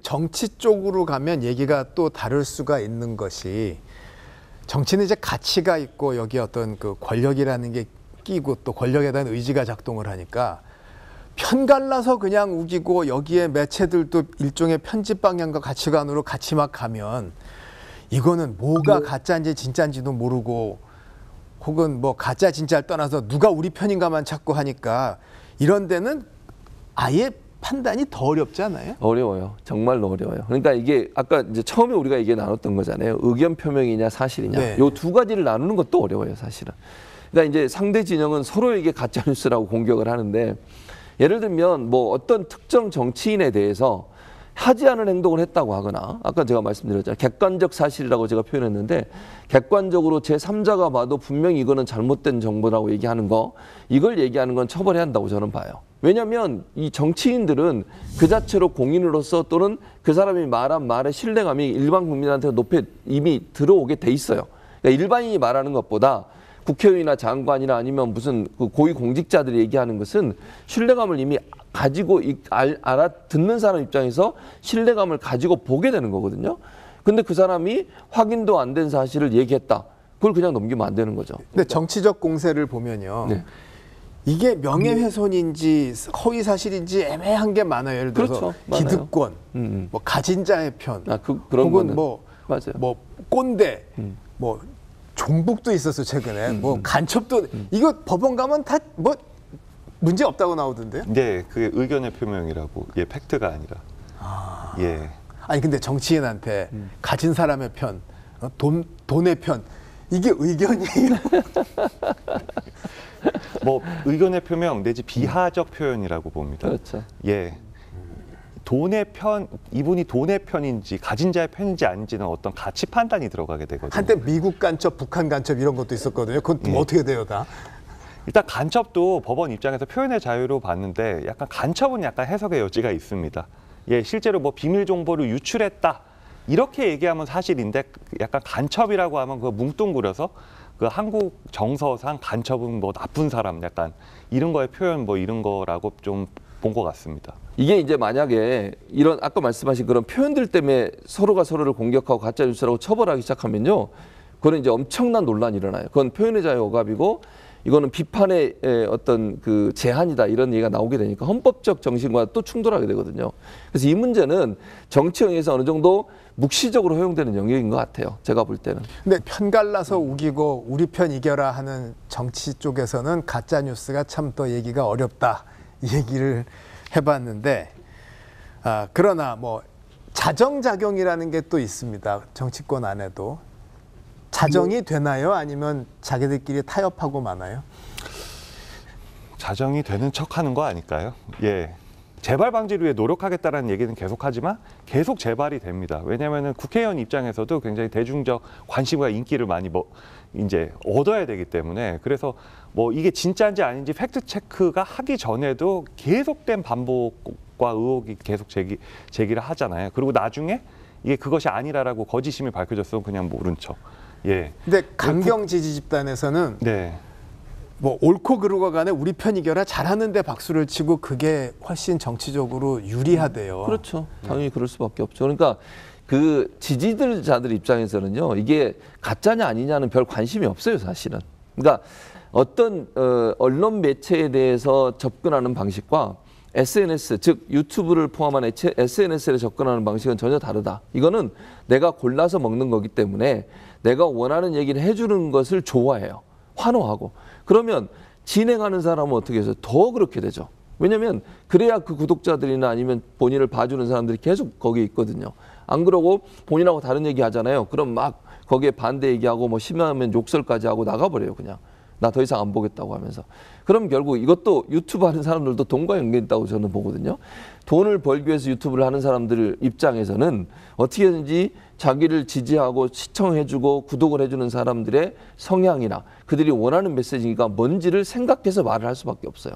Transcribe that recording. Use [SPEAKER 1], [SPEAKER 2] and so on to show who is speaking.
[SPEAKER 1] 정치 쪽으로 가면 얘기가 또 다를 수가 있는 것이 정치는 이제 가치가 있고 여기 어떤 그 권력이라는 게 끼고 또 권력에 대한 의지가 작동을 하니까 편갈라서 그냥 우기고 여기에 매체들도 일종의 편집 방향과 가치관으로 같이 막 가면 이거는 뭐가 가짜인지 진짜인지도 모르고 혹은 뭐 가짜 진짜를 떠나서 누가 우리 편인가만 찾고 하니까 이런 데는 아예 판단이 더 어렵지 않아요?
[SPEAKER 2] 어려워요. 정말로 어려워요. 그러니까 이게 아까 이제 처음에 우리가 얘기 나눴던 거잖아요. 의견 표명이냐 사실이냐.
[SPEAKER 1] 네.
[SPEAKER 2] 요 두 가지를 나누는 것도 어려워요, 사실은. 그러니까 이제 상대 진영은 서로에게 가짜 뉴스라고 공격을 하는데 예를 들면 뭐 어떤 특정 정치인에 대해서 하지 않은 행동을 했다고 하거나 아까 제가 말씀드렸잖아요. 객관적 사실이라고 제가 표현했는데 객관적으로 제3자가 봐도 분명히 이거는 잘못된 정보라고 얘기하는 거 이걸 얘기하는 건 처벌해야 한다고 저는 봐요. 왜냐하면 이 정치인들은 그 자체로 공인으로서 또는 그 사람이 말한 말의 신뢰감이 일반 국민한테 높이 이미 들어오게 돼 있어요. 그러니까 일반인이 말하는 것보다 국회의원이나 장관이나 아니면 무슨 고위 공직자들이 얘기하는 것은 신뢰감을 이미 가지고 알아듣는 사람 입장에서 신뢰감을 가지고 보게 되는 거거든요. 근데 그 사람이 확인도 안 된 사실을 얘기했다. 그걸 그냥 넘기면 안 되는 거죠.
[SPEAKER 1] 근데 정치적 공세를 보면요.
[SPEAKER 2] 네.
[SPEAKER 1] 이게 명예훼손인지 허위 사실인지 애매한 게 많아요. 예를 들어서
[SPEAKER 2] 그렇죠. 많아요.
[SPEAKER 1] 기득권, 뭐 가진 자의 편,
[SPEAKER 2] 그런
[SPEAKER 1] 혹은
[SPEAKER 2] 거는
[SPEAKER 1] 뭐
[SPEAKER 2] 맞아요.
[SPEAKER 1] 꼰대, 뭐 종북도 있었어 최근에, 뭐 간첩도 이거 법원 가면 다 뭐 문제 없다고 나오던데요?
[SPEAKER 3] 네, 그게 의견의 표명이라고. 예, 팩트가 아니라. 예.
[SPEAKER 1] 아니 근데 정치인한테 가진 사람의 편, 돈의 편 이게 의견이에요?
[SPEAKER 3] 뭐 의견의 표명 내지 비하적 표현이라고 봅니다.
[SPEAKER 2] 그렇죠.
[SPEAKER 3] 예. 돈의 편, 이분이 돈의 편인지 가진 자의 편인지 아닌지는 어떤 가치 판단이 들어가게 되거든요.
[SPEAKER 1] 한때 미국 간첩, 북한 간첩 이런 것도 있었거든요. 그건 어떻게 돼요, 다?
[SPEAKER 3] 일단 간첩도 법원 입장에서 표현의 자유로 봤는데 약간 간첩은 약간 해석의 여지가 있습니다. 예, 실제로 뭐 비밀 정보를 유출했다 이렇게 얘기하면 사실인데 약간 간첩이라고 하면 그거 뭉뚱그려서 그 한국 정서상 간첩은 뭐 나쁜 사람 약간 이런 거의 표현 뭐 이런 거라고 좀 본 것 같습니다.
[SPEAKER 2] 이게 이제 만약에 이런 아까 말씀하신 그런 표현들 때문에 서로가 서로를 공격하고 가짜 뉴스라고 처벌하기 시작하면요, 그건 이제 엄청난 논란이 일어나요. 그건 표현의 자유 억압이고 이거는 비판의 어떤 그 제한이다 이런 얘기가 나오게 되니까 헌법적 정신과 또 충돌하게 되거든요. 그래서 이 문제는 정치형에서 어느 정도 묵시적으로 허용되는 영역인 것 같아요. 제가 볼 때는.
[SPEAKER 1] 근데 편갈라서 우기고 우리 편 이겨라 하는 정치 쪽에서는 가짜 뉴스가 참 더 얘기가 어렵다 이 얘기를 해봤는데, 그러나 뭐 자정작용이라는 게 또 있습니다. 정치권 안에도. 자정이 되나요? 아니면 자기들끼리 타협하고 마나요?
[SPEAKER 3] 자정이 되는 척하는 거 아닐까요? 예. 재발 방지를 위해 노력하겠다는 얘기는 계속하지만 계속 재발이 됩니다. 왜냐하면 국회의원 입장에서도 굉장히 대중적 관심과 인기를 많이 이제 얻어야 되기 때문에 그래서 뭐 이게 진짜인지 아닌지 팩트 체크가 하기 전에도 계속된 반복과 의혹이 계속 제기를 하잖아요. 그리고 나중에 이게 그것이 아니라라고 거짓임이 밝혀졌으면 그냥 모른 척. 예.
[SPEAKER 1] 근데 강경 지지 집단에서는
[SPEAKER 3] 네.
[SPEAKER 1] 뭐 옳고 그르고 간에 우리 편 이겨라 잘하는데 박수를 치고 그게 훨씬 정치적으로 유리하대요.
[SPEAKER 2] 그렇죠. 당연히 그럴 수밖에 없죠. 그러니까 그 지지자들 입장에서는요, 이게 가짜냐 아니냐는 별 관심이 없어요, 사실은. 그러니까 어떤 언론 매체에 대해서 접근하는 방식과 SNS, 즉 유튜브를 포함한 SNS에 접근하는 방식은 전혀 다르다. 이거는 내가 골라서 먹는 거기 때문에 내가 원하는 얘기를 해주는 것을 좋아해요. 환호하고. 그러면 진행하는 사람은 어떻게 해서 더 그렇게 되죠. 왜냐하면 그래야 그 구독자들이나 아니면 본인을 봐주는 사람들이 계속 거기에 있거든요. 안 그러고 본인하고 다른 얘기 하잖아요. 그럼 막 거기에 반대 얘기하고 뭐 심하면 욕설까지 하고 나가버려요, 그냥. 나 더 이상 안 보겠다고 하면서. 그럼 결국 이것도 유튜브 하는 사람들도 돈과 연관이 있다고 저는 보거든요. 돈을 벌기 위해서 유튜브를 하는 사람들 입장에서는 어떻게든지 자기를 지지하고 시청해주고 구독을 해주는 사람들의 성향이나 그들이 원하는 메시지가 뭔지를 생각해서 말을 할 수밖에 없어요.